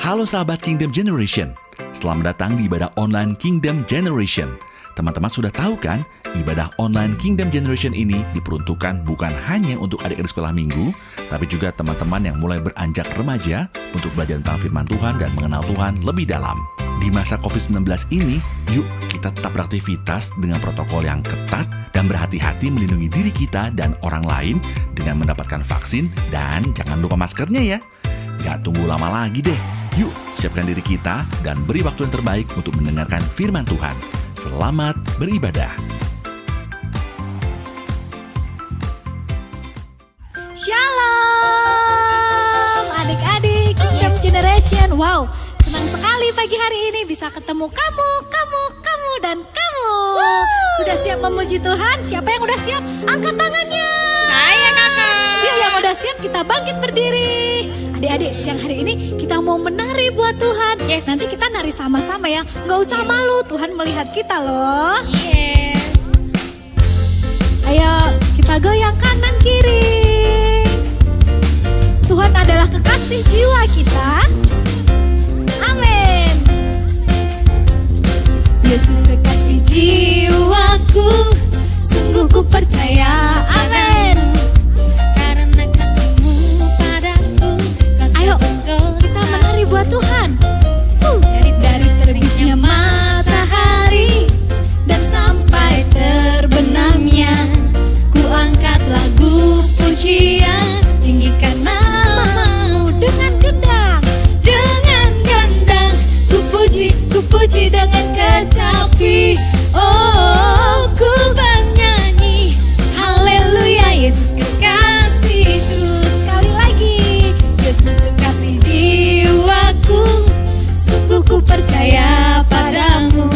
Halo sahabat Kingdom Generation, selamat datang di ibadah online Kingdom Generation. Teman-teman sudah tahu kan, ibadah online Kingdom Generation ini diperuntukkan bukan hanya untuk adik-adik sekolah minggu, tapi juga teman-teman yang mulai beranjak remaja untuk belajar tentang firman Tuhan dan mengenal Tuhan lebih dalam. Di masa COVID-19 ini, yuk kita tetap beraktivitas dengan protokol yang ketat dan berhati-hati melindungi diri kita dan orang lain dengan mendapatkan vaksin dan jangan lupa maskernya ya. Gak tunggu lama lagi deh. Yuk, siapkan diri kita dan beri waktu yang terbaik untuk mendengarkan firman Tuhan. Selamat beribadah. Shalom adik-adik Kingdom Generation. Wow, senang sekali pagi hari ini bisa ketemu kamu, dan kamu. Sudah siap memuji Tuhan? Siapa yang udah siap? Angkat tangannya. Saya kakak. Yuk yang udah siap kita bangkit berdiri. Adik-adik, siang hari ini kita mau menari buat Tuhan. Yes. Nanti kita nari sama-sama ya. Gak usah malu, Tuhan melihat kita loh. Yes. Ayo kita goyang kanan kiri. Tuhan adalah kekasih jiwa kita. Amin. Yesus kekasih jiwaku, sungguh ku percaya. Amin. Karena kasih-Mu padaku, Ayo kita menari buat Tuhan. dari terbitnya matahari Dan sampai terbenamnya, ku angkat lagu pujian, tinggikan nama-Mu dengan gendang. dengan gandang, ku puji dengan kecapi. Oh, ku bernyanyi haleluya, Yesus kekasihku. Sekali lagi. Yesus kekasih jiwaku, sungguh ku percaya padamu.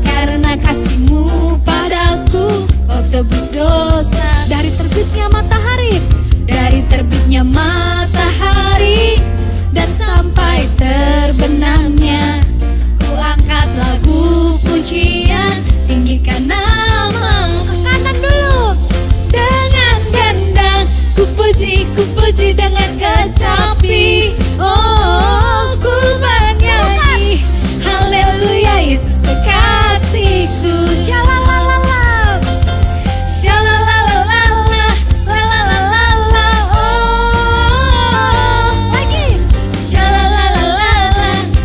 Karena kasih-Mu padaku, kau tebus dosa. Dari terbitnya matahari Dari terbitnya matahari dan sampai terbenamnya, ku angkat lagu pujian, tinggikan nama-Mu. ke kanan dulu. Dengan gandang, ku puji dengan kecapi. Oh, ku bernyanyi haleluya, Yesus kekasihku. Shalalalala. Shalalalala, lalalala, oh. Lagi. Shalalalala,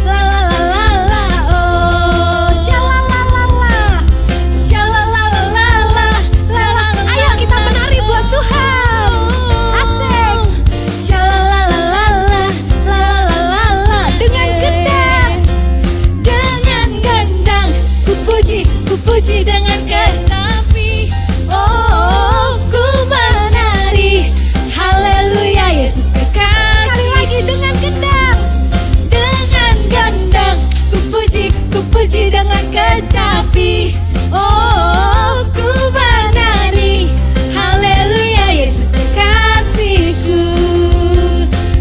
lalalala, oh. Shalalalala. Shalalalala, lalalala. Ayo kita menari buat Tuhan. Asik. Shalalalala, lalalala, Dengan gendang. dengan gandang, ku puji dengan kecapi. Oh, ku menari haleluya, Yesus Sekali kekasih. lagi dengan gendang. Dengan gandang, ku puji dengan kecapi. Oh, ku menari haleluya, Yesus kekasihku.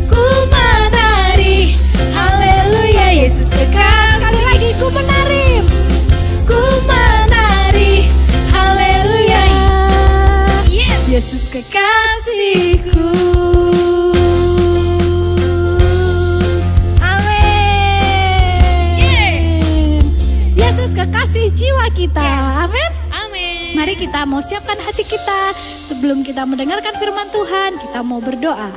Ku menari haleluya, Yesus kekasih. Sekali lagi ku menari. Ku menari haleluya, Yesus kekasihku. Amin. Yesus kekasih jiwa kita. Yes. Amin. Amin. Mari kita mau siapkan hati kita. Sebelum kita mendengarkan firman Tuhan, kita mau berdoa.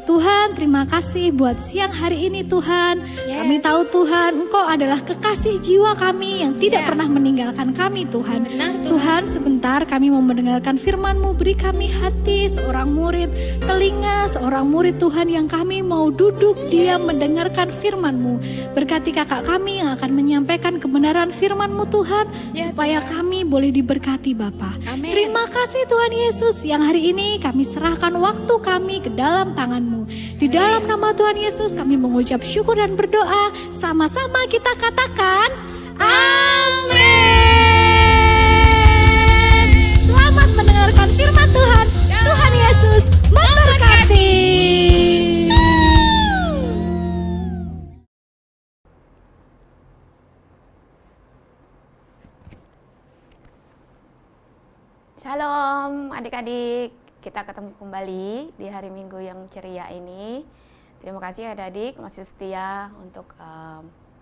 Tuhan, terima kasih buat siang hari ini Tuhan. Yes. Kami tahu Tuhan, Engkau adalah kekasih jiwa kami yang tidak Ya. pernah meninggalkan kami Tuhan. Benar, Tuhan. Tuhan, sebentar kami mau mendengarkan firman-Mu. Beri kami hati seorang murid, telinga seorang murid Tuhan yang kami mau duduk diam mendengarkan firman-Mu. Berkati kakak kami yang akan menyampaikan kebenaran firman-Mu Tuhan, Ya, supaya kami boleh diberkati Bapa. Amin. Terima kasih Tuhan Yesus. Yang hari ini kami serahkan waktu kami ke dalam tangan-Mu. Di dalam nama Tuhan Yesus kami mengucap syukur dan berdoa. Sama-sama kita katakan Amin. Selamat mendengarkan firman Tuhan. Tuhan Yesus memberkati. Shalom adik-adik, kita ketemu kembali di hari Minggu yang ceria ini. Terima kasih adik-adik masih setia untuk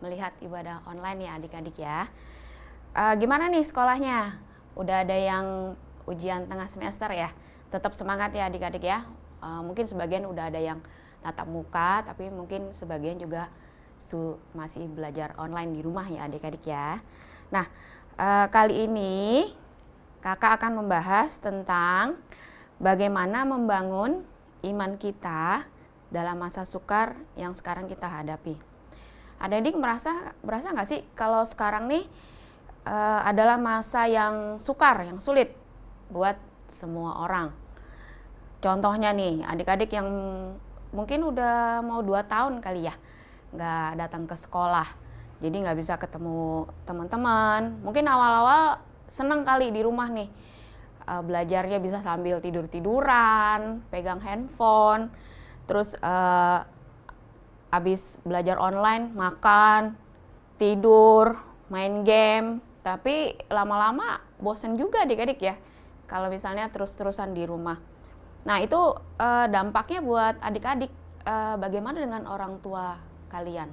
melihat ibadah online ya adik-adik ya. Gimana nih sekolahnya? Udah ada yang ujian tengah semester ya? Tetap semangat ya adik-adik ya. Mungkin sebagian udah ada yang tatap muka, tapi mungkin sebagian juga masih belajar online di rumah ya adik-adik ya. Nah, kali ini kakak akan membahas tentang bagaimana membangun iman kita dalam masa sukar yang sekarang kita hadapi. Adik-adik berasa nggak sih kalau sekarang nih adalah masa yang sukar, yang sulit buat semua orang. Contohnya nih, adik-adik yang mungkin udah mau 2 tahun kali ya nggak datang ke sekolah, jadi nggak bisa ketemu teman-teman. Mungkin awal-awal seneng kali di rumah nih, belajarnya bisa sambil tidur-tiduran, pegang handphone, terus habis belajar online, makan, tidur, main game. Tapi lama-lama bosen juga adik-adik ya kalau misalnya terus-terusan di rumah. Nah itu dampaknya buat adik-adik. Bagaimana dengan orang tua kalian?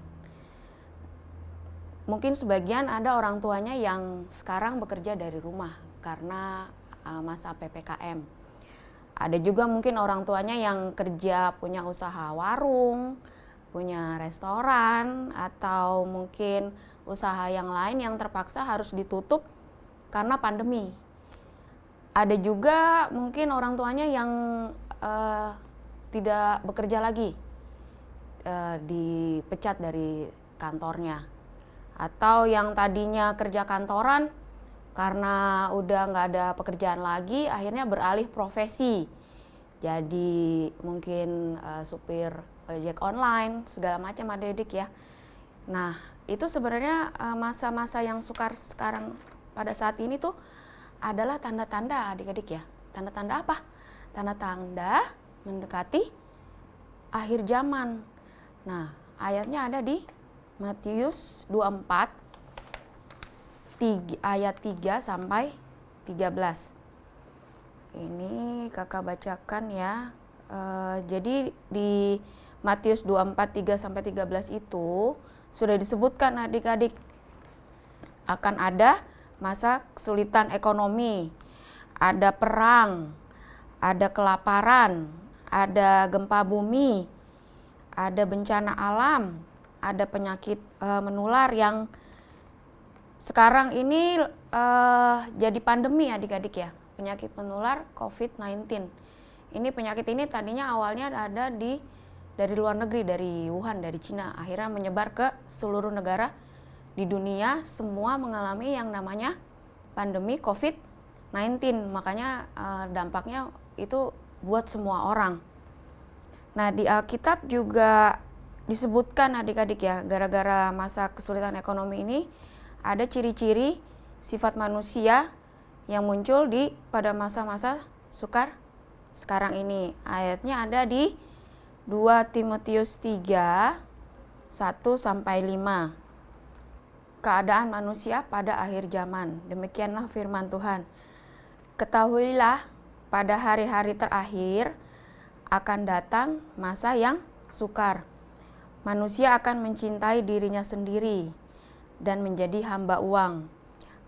Mungkin sebagian ada orang tuanya yang sekarang bekerja dari rumah karena masa PPKM. Ada juga mungkin orang tuanya yang kerja punya usaha warung, punya restoran, atau mungkin usaha yang lain yang terpaksa harus ditutup karena pandemi. Ada juga mungkin orang tuanya yang tidak bekerja lagi, dipecat dari kantornya. Atau yang tadinya kerja kantoran, karena udah nggak ada pekerjaan lagi, akhirnya beralih profesi. Jadi mungkin supir ojek online, segala macam adik-adik ya. Nah itu sebenarnya masa-masa yang sukar sekarang pada saat ini tuh adalah tanda-tanda adik-adik ya. Tanda-tanda apa? Tanda-tanda mendekati akhir zaman. Nah ayatnya ada di Matius 24 ayat 3 sampai 13. Ini kakak bacakan ya. Jadi di Matius 24 3 sampai 13 itu sudah disebutkan adik-adik akan ada masa kesulitan ekonomi, ada perang, ada kelaparan, ada gempa bumi, ada bencana alam, ada penyakit menular yang sekarang ini jadi pandemi adik-adik ya, penyakit menular COVID-19. Ini penyakit ini tadinya awalnya ada dari luar negeri, dari Wuhan, dari Cina. Akhirnya menyebar ke seluruh negara di dunia, semua mengalami yang namanya pandemi COVID-19. Makanya dampaknya itu buat semua orang. Nah di Alkitab juga disebutkan adik-adik ya, gara-gara masa kesulitan ekonomi ini, ada ciri-ciri sifat manusia yang muncul pada masa-masa sukar sekarang ini. Ayatnya ada di 2 Timotius 3, 1-5. Keadaan manusia pada akhir zaman. Demikianlah firman Tuhan. Ketahuilah pada hari-hari terakhir akan datang masa yang sukar. Manusia akan mencintai dirinya sendiri dan menjadi hamba uang.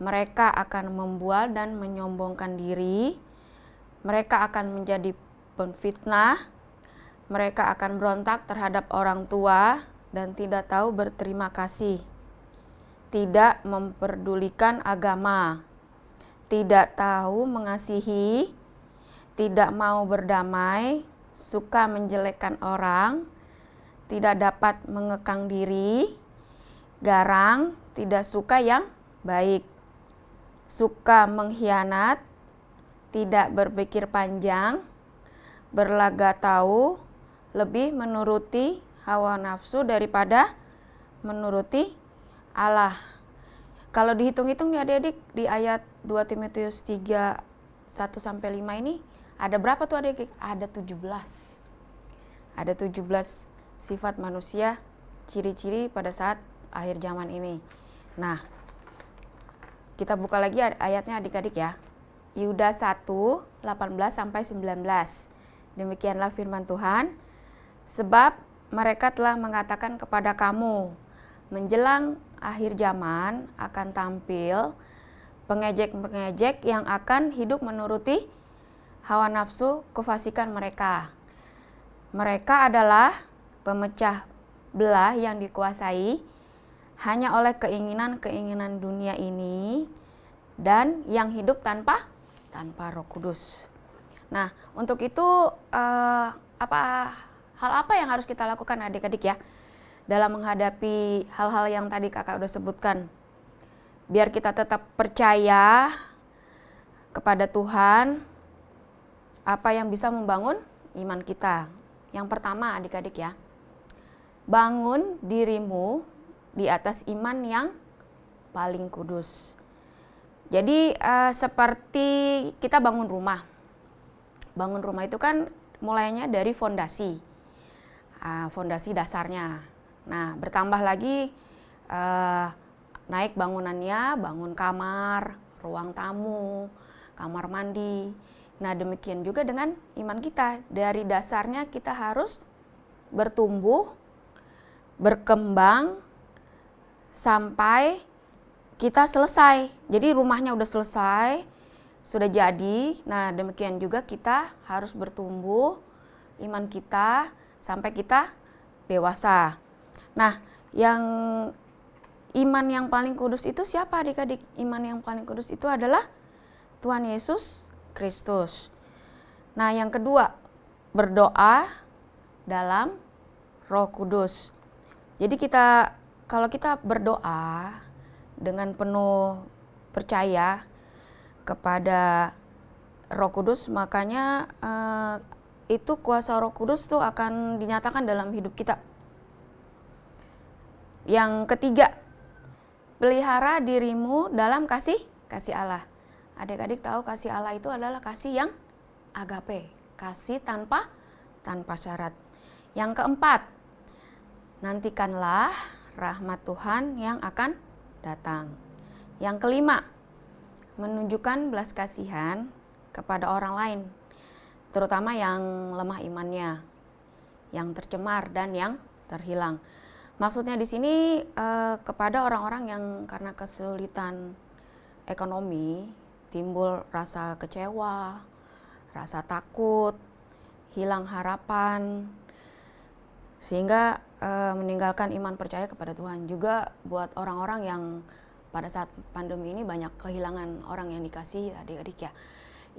Mereka akan membual dan menyombongkan diri. Mereka akan menjadi penfitnah. Mereka akan berontak terhadap orang tua dan tidak tahu berterima kasih. Tidak memperdulikan agama. Tidak tahu mengasihi. Tidak mau berdamai. Suka menjelekkan orang. Tidak dapat mengekang diri. Garang, tidak suka yang baik, suka mengkhianat, tidak berpikir panjang, berlaga tahu, lebih menuruti hawa nafsu daripada menuruti Allah. Kalau dihitung-hitung nih adik-adik, di ayat 2 Timotius 3, 1-5 ini, ada berapa tuh adik-adik? Ada 17. Ada 17 sifat manusia, ciri-ciri pada saat akhir zaman ini. Nah, kita buka lagi ayatnya adik-adik ya. Yudas 1, 18-19. Demikianlah firman Tuhan. Sebab mereka telah mengatakan kepada kamu, menjelang akhir zaman akan tampil pengejek-pengejek yang akan hidup menuruti hawa nafsu kefasikan mereka. Mereka adalah pemecah belah yang dikuasai hanya oleh keinginan-keinginan dunia ini dan yang hidup tanpa Roh Kudus. Nah, untuk itu hal apa yang harus kita lakukan adik-adik ya dalam menghadapi hal-hal yang tadi kakak udah sebutkan, biar kita tetap percaya kepada Tuhan, apa yang bisa membangun iman kita. Yang pertama adik-adik ya, bangun dirimu di atas iman yang paling kudus. Jadi seperti kita bangun rumah. Bangun rumah itu kan mulainya dari fondasi dasarnya. Nah, bertambah lagi naik bangunannya, bangun kamar, ruang tamu, kamar mandi. Nah, demikian juga dengan iman kita. Dari dasarnya kita harus bertumbuh, berkembang sampai kita selesai. Jadi rumahnya udah selesai, sudah jadi. Nah, demikian juga kita harus bertumbuh iman kita sampai kita dewasa. Nah, yang iman yang paling kudus itu siapa adik-adik? Iman yang paling kudus itu adalah Tuhan Yesus Kristus. Nah, yang kedua, berdoa dalam Roh Kudus. Jadi kalau kita berdoa dengan penuh percaya kepada Roh Kudus, makanya itu kuasa Roh Kudus tuh akan dinyatakan dalam hidup kita. Yang ketiga, pelihara dirimu dalam kasih Allah. Adik-adik tahu kasih Allah itu adalah kasih yang agape, kasih tanpa syarat. Yang keempat, nantikanlah rahmat Tuhan yang akan datang. Yang kelima, menunjukkan belas kasihan kepada orang lain, terutama yang lemah imannya, yang tercemar dan yang terhilang. Maksudnya di sini kepada orang-orang yang karena kesulitan ekonomi timbul rasa kecewa, rasa takut, hilang harapan, sehingga meninggalkan iman percaya kepada Tuhan. Juga buat orang-orang yang pada saat pandemi ini banyak kehilangan orang yang dikasih adik-adik ya.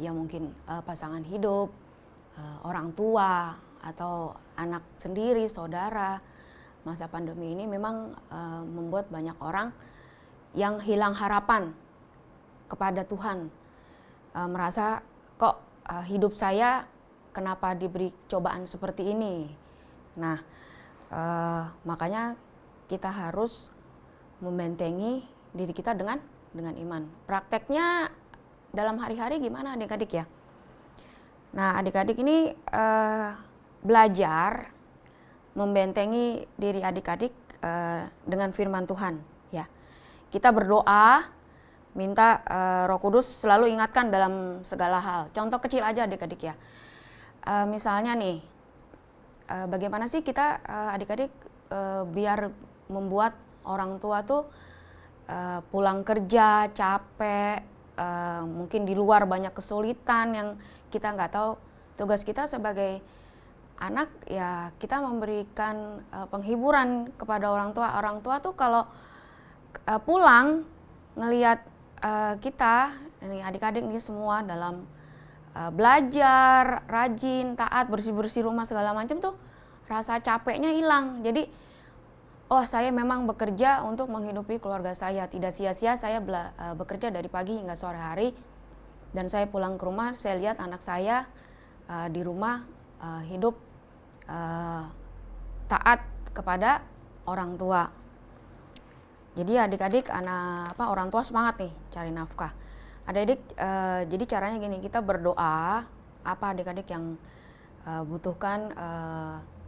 Ya mungkin pasangan hidup, orang tua, atau anak sendiri, saudara. Masa pandemi ini memang membuat banyak orang yang hilang harapan kepada Tuhan. Merasa kok hidup saya kenapa diberi cobaan seperti ini. Nah, makanya kita harus membentengi diri kita dengan iman. Prakteknya dalam hari-hari gimana adik-adik ya? Nah, adik-adik ini belajar membentengi diri adik-adik dengan firman Tuhan ya. Kita berdoa, minta Roh Kudus selalu ingatkan dalam segala hal. Contoh kecil aja adik-adik ya. Misalnya nih, bagaimana sih kita adik-adik biar membuat orang tua tuh pulang kerja capek, mungkin di luar banyak kesulitan yang kita nggak tahu. Tugas kita sebagai anak ya kita memberikan penghiburan kepada orang tua. Orang tua tuh kalau pulang ngelihat kita, ini adik-adik nih semua dalam belajar, rajin, taat, bersih-bersih rumah segala macam tuh rasa capeknya hilang. Jadi oh saya memang bekerja untuk menghidupi keluarga saya, tidak sia-sia saya bekerja dari pagi hingga sore hari, dan saya pulang ke rumah saya lihat anak saya di rumah hidup taat kepada orang tua. Jadi adik-adik orang tua semangat nih cari nafkah. Adik-adik jadi caranya gini, kita berdoa apa adik-adik yang butuhkan,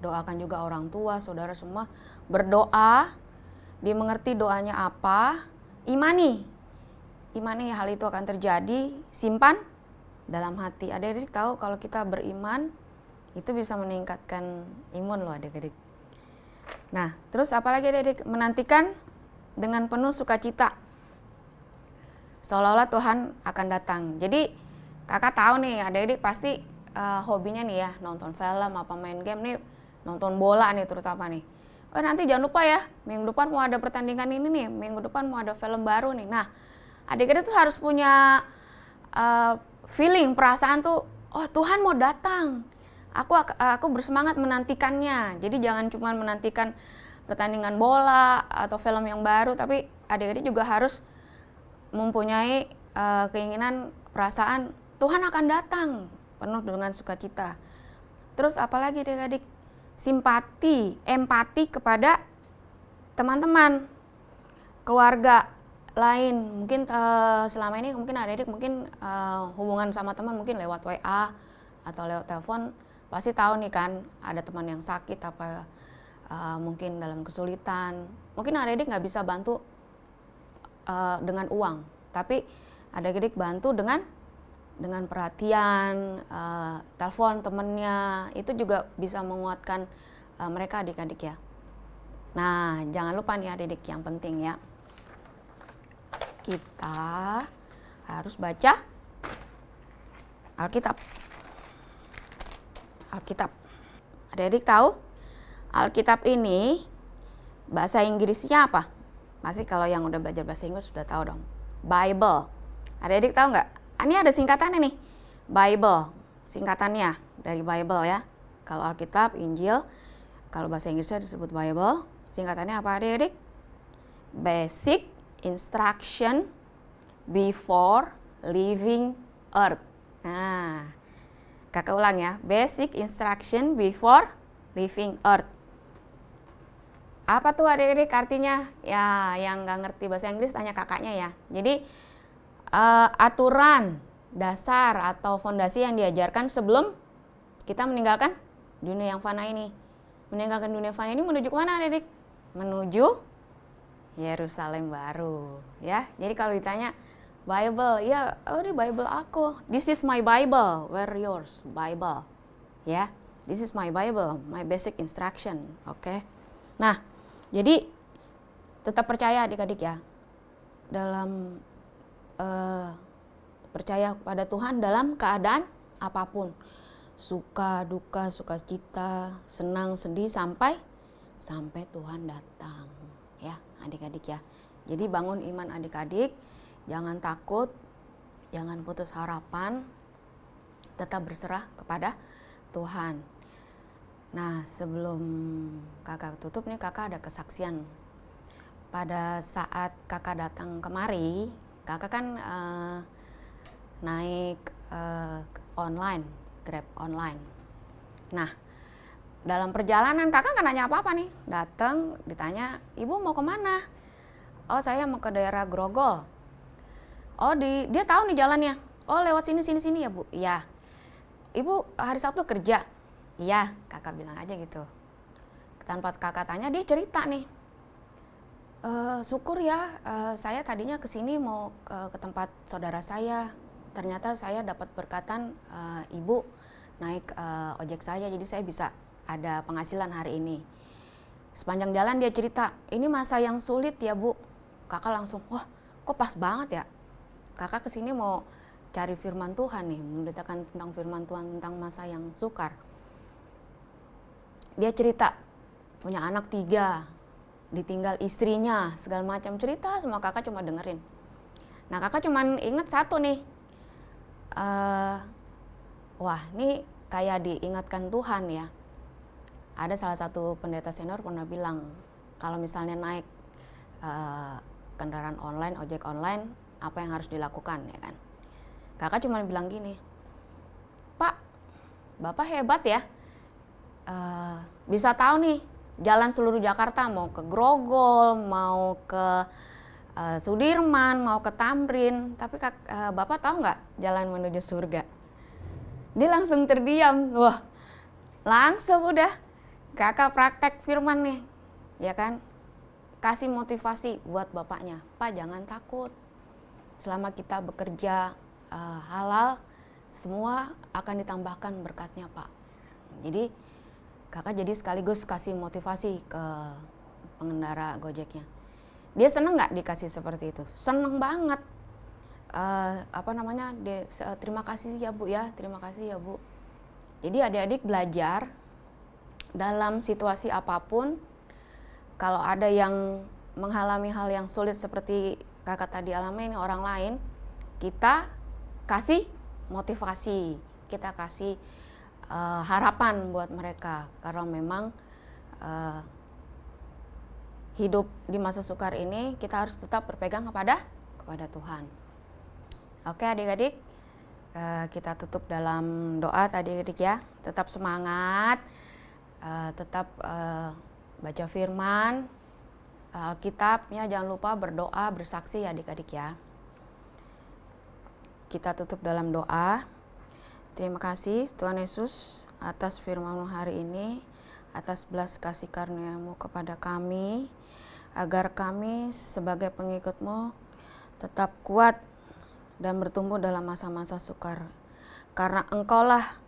doakan juga orang tua, saudara semua. Berdoa, dimengerti doanya apa, imani hal itu akan terjadi, simpan dalam hati. Adik-adik tahu kalau kita beriman itu bisa meningkatkan imun loh adik-adik. Nah, terus apalagi adik-adik? Menantikan dengan penuh sukacita. Seolah-olah Tuhan akan datang. Jadi kakak tahu nih, adik-adik pasti hobinya nih ya, nonton film, apa main game nih, nonton bola nih terutama nih. Oh nanti jangan lupa ya, minggu depan mau ada pertandingan ini nih, minggu depan mau ada film baru nih. Nah, adik-adik tuh harus punya feeling, perasaan tuh, oh Tuhan mau datang. Aku bersemangat menantikannya. Jadi jangan cuma menantikan pertandingan bola atau film yang baru, tapi adik-adik juga harus mempunyai keinginan, perasaan Tuhan akan datang penuh dengan sukacita. Terus apalagi adik-adik? Simpati, empati kepada teman-teman, keluarga lain. Mungkin selama ini mungkin adik-adik mungkin hubungan sama teman mungkin lewat WA atau lewat telepon, pasti tahu nih kan ada teman yang sakit apa mungkin dalam kesulitan. Mungkin adik-adik nggak bisa bantu dengan uang, tapi adik-adik bantu dengan perhatian, telepon temennya, itu juga bisa menguatkan mereka adik-adik ya. Nah, jangan lupa nih adik-adik yang penting ya, kita harus baca Alkitab. Adik-adik tahu Alkitab ini bahasa Inggrisnya apa? Pasti kalau yang udah belajar bahasa Inggris sudah tahu dong. Bible. Adik-adik tahu nggak? Ini ada singkatannya nih. Bible. Singkatannya dari Bible ya. Kalau Alkitab, Injil. Kalau bahasa Inggrisnya disebut Bible. Singkatannya apa adik-adik? Basic Instruction Before Leaving Earth. Nah, kakak ulang ya. Basic Instruction Before Leaving Earth. Apa tuh adik-adik artinya? Ya, yang nggak ngerti bahasa Inggris tanya kakaknya ya. Jadi aturan dasar atau fondasi yang diajarkan sebelum kita meninggalkan dunia yang fana ini. Meninggalkan dunia fana ini menuju kemana adik-adik? Menuju Yerusalem baru ya. Jadi kalau ditanya Bible, ya oh ini Bible aku. This is my Bible. Where yours? Bible. Ya. This is my Bible, my basic instruction. Oke. Nah, jadi tetap percaya adik-adik ya. Dalam percaya kepada Tuhan dalam keadaan apapun, suka, duka, sukacita, senang, sedih, sampai Tuhan datang ya adik-adik ya. Jadi bangun iman adik-adik, jangan takut, jangan putus harapan, tetap berserah kepada Tuhan. Nah, sebelum kakak tutup nih, kakak ada kesaksian. Pada saat kakak datang kemari, kakak kan naik online, Grab online. Nah, dalam perjalanan kakak nggak nanya apa-apa nih. Datang, ditanya, ibu mau kemana? Oh, saya mau ke daerah Grogol. Oh, dia tahu nih jalannya. Oh, lewat sini ya bu. Iya. Ibu hari Sabtu kerja? Iya, kakak bilang aja gitu. Tanpa kakak tanya, dia cerita nih. Syukur ya, saya tadinya kesini mau ke tempat saudara saya. Ternyata saya dapat berkatan ibu naik ojek saya, jadi saya bisa ada penghasilan hari ini. Sepanjang jalan dia cerita, ini masa yang sulit ya bu. Kakak langsung, wah kok pas banget ya. Kakak kesini mau cari firman Tuhan nih, memberitakan tentang firman Tuhan, tentang masa yang sukar. Dia cerita, punya anak 3, ditinggal istrinya, segala macam cerita, semua kakak cuma dengerin. Nah kakak cuma inget satu nih, wah ini kayak diingatkan Tuhan ya. Ada salah satu pendeta senior pernah bilang, kalau misalnya naik kendaraan online, ojek online, apa yang harus dilakukan ya kan. Kakak cuma bilang gini, Pak, Bapak hebat ya, bisa tahu nih jalan seluruh Jakarta, mau ke Grogol, mau ke Sudirman, mau ke Tamrin, tapi Bapak tahu nggak jalan menuju surga? Dia langsung terdiam, wah langsung udah kakak praktek firman nih, ya kan? Kasih motivasi buat bapaknya, Pak jangan takut, selama kita bekerja halal, semua akan ditambahkan berkatnya Pak. Jadi Kakak jadi sekaligus kasih motivasi ke pengendara Gojeknya. Dia seneng nggak dikasih seperti itu? Seneng banget. Terima kasih ya Bu ya, terima kasih ya Bu. Jadi adik-adik belajar dalam situasi apapun, kalau ada yang mengalami hal yang sulit seperti kakak tadi alami ini orang lain, kita kasih motivasi, kita kasih harapan buat mereka, karena memang hidup di masa sukar ini kita harus tetap berpegang kepada Tuhan. Oke adik-adik, kita tutup dalam doa adik-adik ya. Tetap semangat, tetap baca firman Alkitabnya, jangan lupa berdoa, bersaksi ya adik-adik ya. Kita tutup dalam doa. Terima kasih Tuhan Yesus atas firman-Mu hari ini, atas belas kasih karunia-Mu kepada kami, agar kami sebagai pengikut-Mu tetap kuat dan bertumbuh dalam masa-masa sukar. Karena Engkaulah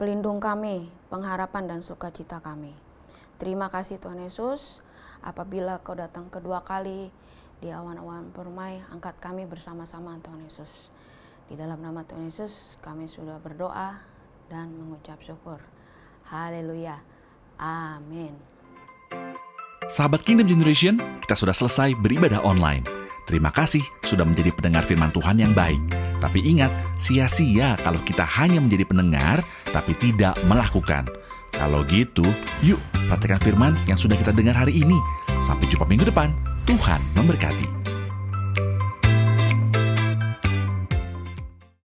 pelindung kami, pengharapan dan sukacita kami. Terima kasih Tuhan Yesus, apabila Kau datang kedua kali di awan-awan permai, angkat kami bersama-sama Tuhan Yesus. Di dalam nama Tuhan Yesus kami sudah berdoa dan mengucap syukur. Haleluya. Amin. Sahabat Kingdom Generation, kita sudah selesai beribadah online. Terima kasih sudah menjadi pendengar firman Tuhan yang baik. Tapi ingat, sia-sia kalau kita hanya menjadi pendengar tapi tidak melakukan. Kalau gitu, yuk praktekkan firman yang sudah kita dengar hari ini. Sampai jumpa minggu depan. Tuhan memberkati.